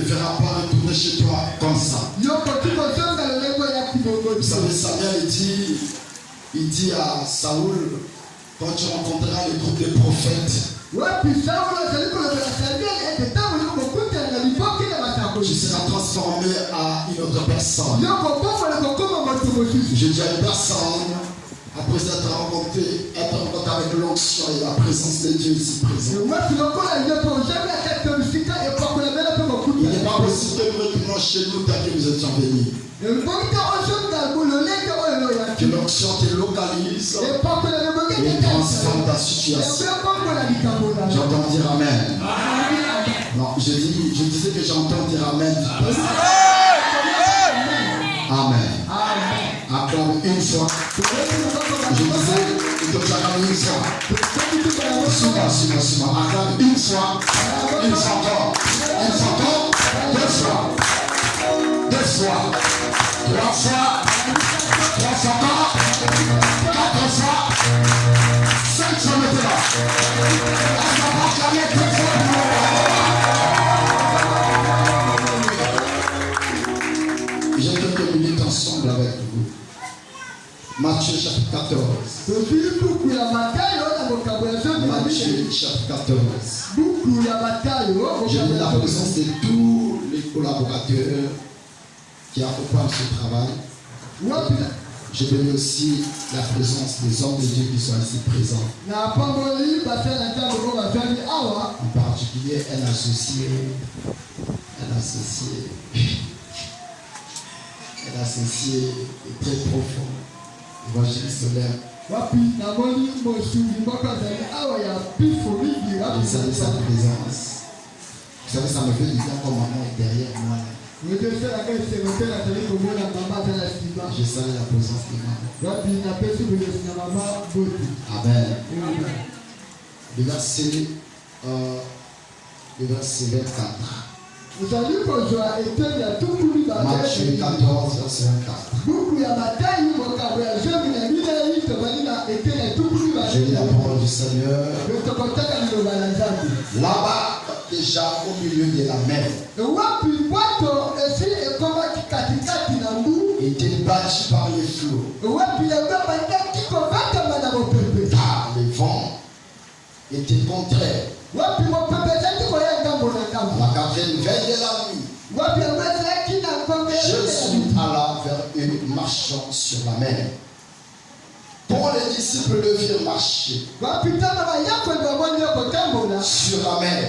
verras pas retourner chez toi comme ça. Vous savez, Samuel il dit à Saoul, quand tu rencontreras le groupe des prophètes, tu seras transformé à une autre personne. J'ai dit à une personne, après être rencontré avec l'onction et la présence de Dieu ici présent. Il n'est pas possible que nous retournions chez nous tel que nous étions venus. Que l'onction te localise et transforme ta situation. J'entends dire Amen. Non, je disais que j'entends dire Amen. Amen. Acclame une fois. Je disais que j'acclame une fois. Souvent. Acclame une fois. Une fois encore. Une fois encore. Deux fois. Deux fois. Trois fois. Trois fois encore. Quatre fois. Cinq fois maintenant. On va acclamer deux fois. J'ai quelques minutes ensemble avec vous. Matthieu chapitre 14. Matthieu chapitre 14. J'ai mis la présence de tous les collaborateurs qui accompagnent ce travail. J'ai donné aussi la présence des hommes de Dieu qui sont ici présents. En particulier, un associé est très profond. Évangéliste Solaire. J'ai senti sa présence. Vous savez, ça me fait du bien quand maman est derrière moi. Je sens la présence de maman. Amen. Le verset 24. Matthieu 14, verset 24. Je lis la parole du Seigneur. Là-bas, déjà au milieu de la mer, était bâti par les flots. Car les vents étaient contraires. À la quatrième veille de la nuit, Jésus alla vers eux marchant sur la mer. Quand les disciples le virent marcher sur la mer,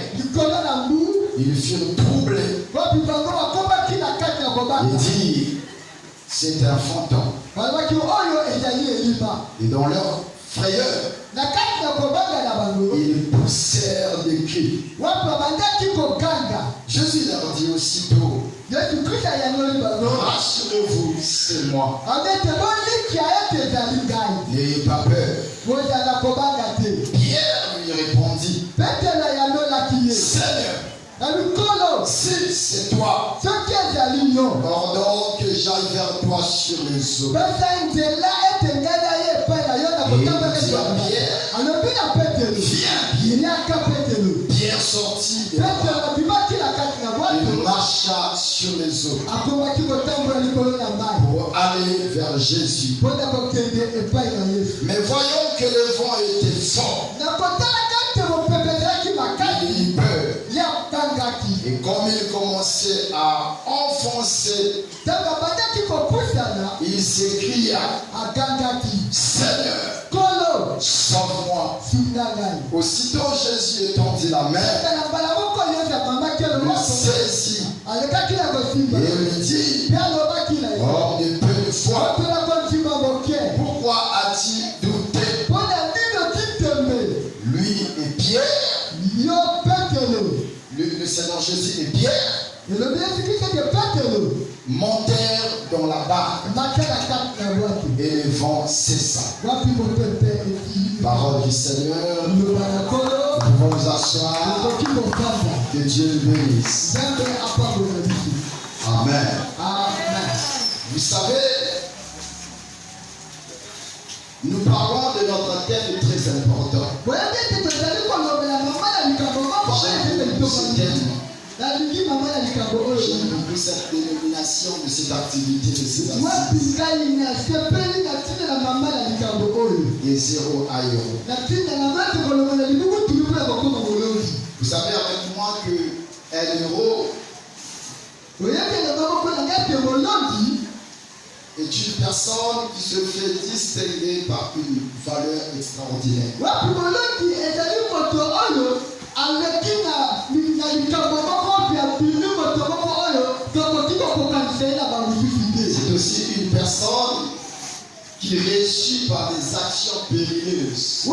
ils furent troublés et dirent, c'est un fantôme. Et dans leur frayeur, ils poussèrent des cris. Jésus leur dit aussitôt, rassurez-vous, c'est moi. N'ayez pas peur. Pierre lui répondit, Seigneur, si c'est toi, ordonne que j'aille vers toi sur les eaux. Et il dit à Pierre, viens. Pierre sortit et il marcha sur les eaux pour aller vers Jésus. Mais voyons que le vent était fort. Il eut peur. Et comme il commençait à enfoncer, il s'écria, Seigneur, sauve-moi. Aussitôt Jésus étendit la main, le saisit et lui dit, homme de peu de foi, pourquoi as-tu douté? Lui et Pierre, le Seigneur Jésus et Pierre montèrent dans la barque et le vent cessa. Parole du Seigneur. Nous pouvons nous asseoir. Que Dieu nous bénisse. Amen. Vous savez, nous parlons de notre thème très important. Ce thème J'aime beaucoup cette dénomination de cette activité, de cette activité. Et 0 à euro. Vous savez avec moi que 1 euro est une personne qui se fait distinguer par une valeur extraordinaire. C'est aussi une personne qui réussit par des actions périlleuses. Il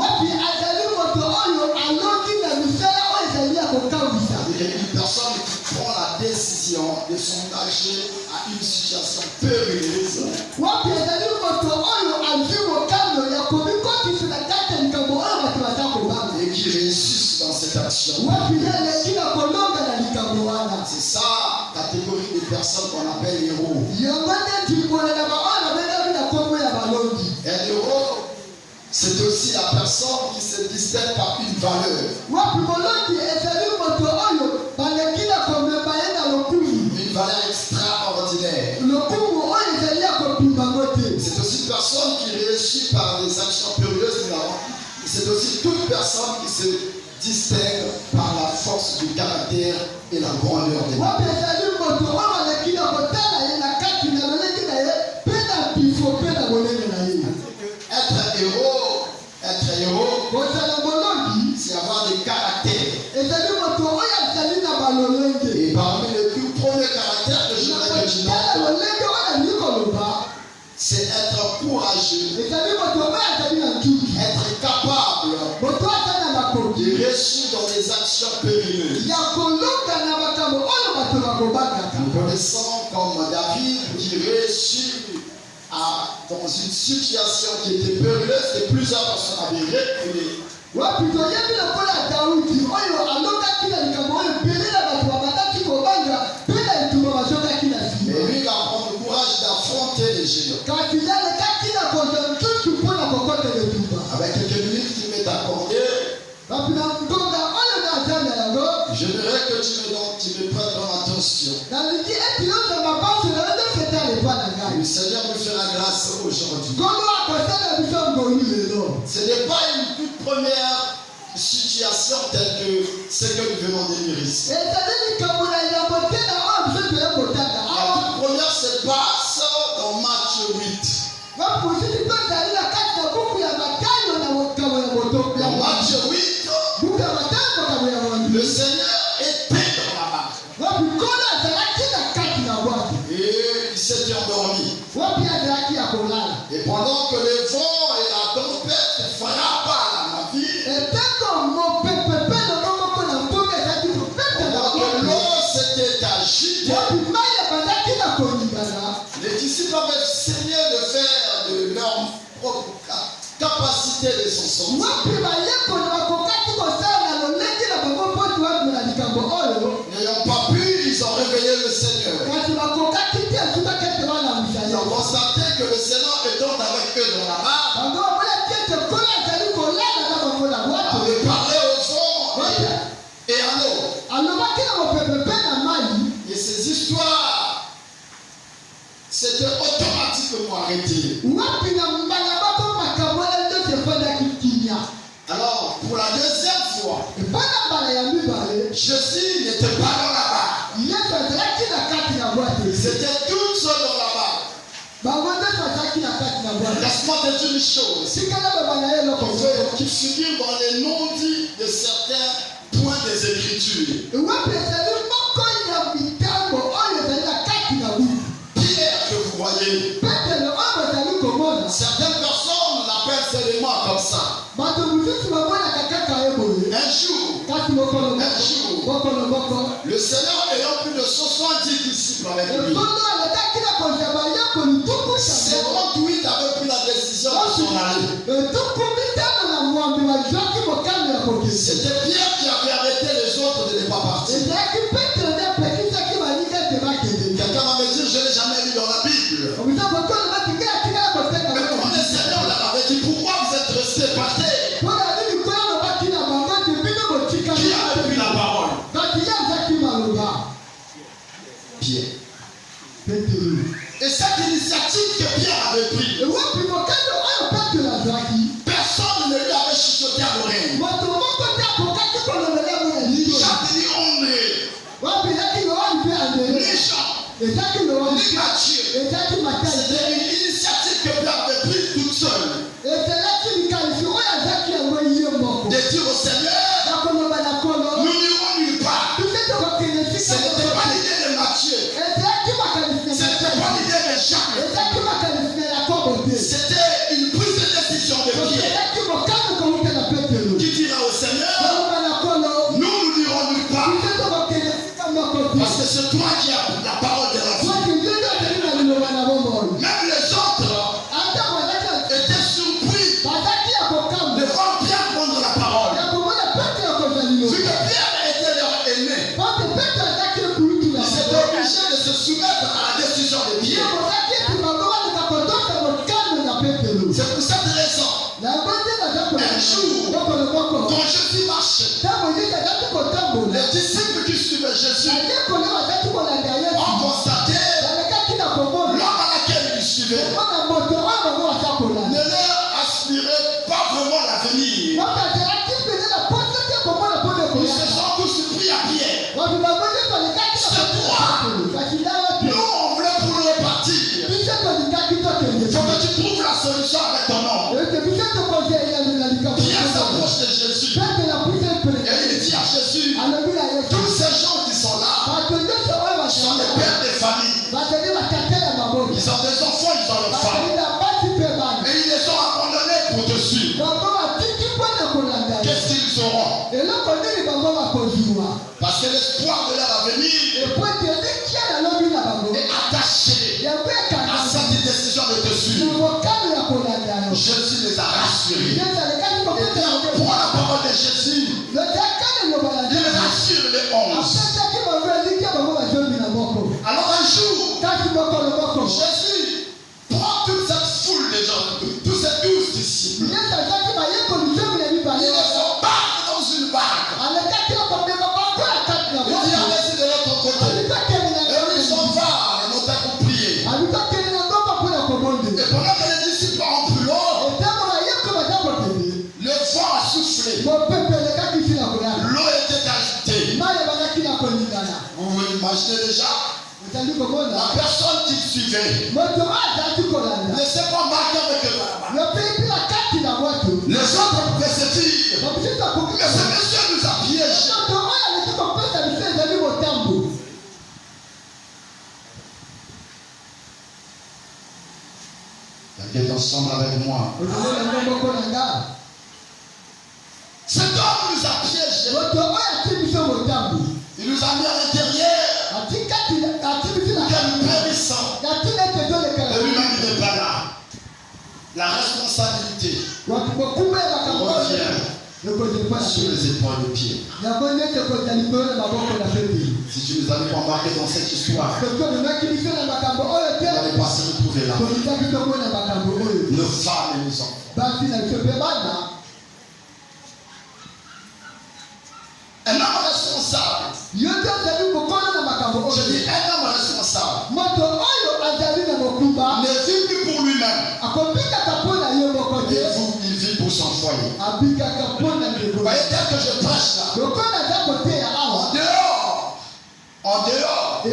y a une personne qui prend la décision de s'engager à une situation périlleuse. Et qui réussissent dans cette action. C'est ça, catégorie de personnes qu'on appelle héros. Un héros, c'est aussi la personne qui se distingue par une valeur. Une valeur extraordinaire. C'est aussi une personne qui réussit par des actions périlleuses. C'est aussi toute personne qui se distingue par la force du caractère et la grandeur des gens. Être héros, c'est avoir des caractères. Et parmi les plus premiers caractères que je voudrais que tu notes, c'est être courageux, être capable de réussir dans des actions périlleuses. Nous connaissons comme David qui réussit dans une situation qui était périleuse et plusieurs personnes avaient reculé. Mais lui, il a pris le courage d'affronter les géants. Avec quelques minutes qu'il m'est accordé, j'aimerais que tu me prennes ton attention. Le Seigneur me fera grâce aujourd'hui. Ce n'est pas une toute première situation telle que ce que nous venons de lire ici. La toute première se passe dans Matthieu 8. Dans Matthieu 8, le Seigneur était dans la barque. Et il s'était endormi. Et pendant que le vent et la tempête frappaient la ville, pendant que l'eau s'était agitée, les disciples avaient essayé de faire de leur propre capacité de son sens. N'ayant pas pu, ils ont réveillé le Seigneur. Ils ont constaté que le Seigneur étant avec eux dans la barque, avait parlé au vent et à l'eau. Et ces histoires s'étaient automatiquement arrêtées. Alors, pour la deuxième fois, Jésus n'était pas dans la barque. C'était tout seul dans la barque. Laisse-moi te dire une chose qui figure dans les non-dits de certains points des Écritures. Pierre que vous voyez, certaines personnes l'appellent seulement comme ça. Un jour, le Seigneur ayant plus de 70 disciples avec lui, c'est quand lui avait pris la décision de s'en aller. C'était Pierre qui avait arrêté les autres de ne pas partir. Quelqu'un va me dire, je n'ai jamais lu dans la Bible. Mais quand le Seigneur leur avait dit, pourquoi vous êtes restés par terre? Qui a repris la parole? Pierre. Et cette initiative que Pierre avait prise, personne ne lui avait chuchoté à l'oreille. Ni Jacques, ni André, ni Jean, ni Matthieu. C'était une initiative que Pierre avait prise toute seule. De dire au Seigneur, nous n'irons nulle part. Ce n'était pas l'idée de Matthieu. Ce n'était pas l'idée de Jacques. C'était une prise de décision de Pierre. Qui dira au Seigneur, nous n'irons nulle part. Parce que c'est toi qui as la parole de la vie. Même les autres étaient surpris de voir Pierre prendre la parole. Vu que Pierre était leur aîné, ils étaient obligés de se soumettre à la décision de Pierre. C'est pour cette raison, un jour, quand Jésus marchait, les disciples qui suivaient Jésus ont constaté l'homme à laquelle ils suivaient ne leur aspirait pas vraiment l'avenir. Ils se sont tous pris à Pierre. C'est toi. Nous, on voulait pour le repartir. Il faut que tu trouves la solution avec ton nom. Pierre s'approche de Jésus. Et il dit à Jésus, tous ces gens qui sont là sont les pères des familles. Ils ont des enfants, ils ont leurs femmes. Et ils les ont abandonnés pour te suivre. Qu'est-ce qu'ils auront? Parce que l'espoir de leur avenir est attaché à cette décision de te suivre. Jésus les a rassurés. Pour la parole de Jésus, il rassure les 11. Alors un jour, Jésus prend toute cette foule de gens, tous ces 12 disciples. Il les embarque dans une barque. Il dit allez-y de l'autre côté. Et ils s'en vont, les montagnes pour prier. Et pendant que les disciples ont pris l'eau, le vent a soufflé. L'eau était agitée. Vous vous imaginez déjà? La personne qui suivait ne s'est pas marqué avec eux. Les autres pouvaient se dire, mais ce monsieur nous a piégés. Quelqu'un ensemble avec moi. Cet homme nous a piégés. Il nous a mis à l'intérieur. Quel périssant. Et lui-même il n'est pas là. La responsabilité revient sur les épaules de Pierre. Si tu nous avais pas embarqué dans cette histoire, vous n'allez pas se retrouver là. Nos femmes et nos enfants. Un homme responsable. Je dis un homme responsable. Ne vit plus pour lui-même. Il vit pour son foyer. Vous voyez, tel que je prêche là, en dehors de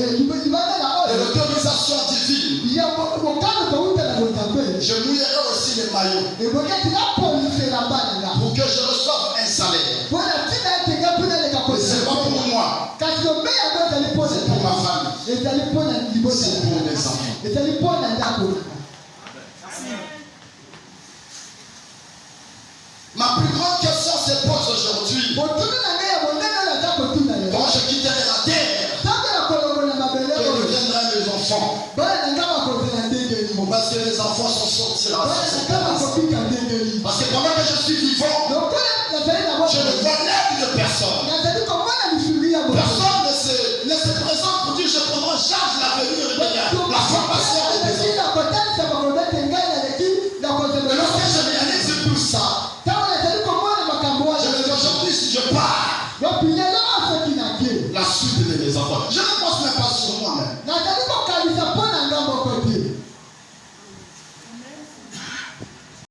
l'autorisation divine, je mouillerai aussi les maillots pour que je reçoive un salaire. C'est pas pour moi, c'est pour ma famille, c'est pour mes enfants. Ma plus grande question se pose aujourd'hui. Quand je quitterai la terre, que deviendraient mes enfants? Parce que les enfants sont sortis là. Parce que pendant que je suis vivant, je ne vois l'aide de personne. Personne ne se présente pour dire je prendrai en charge l'avenir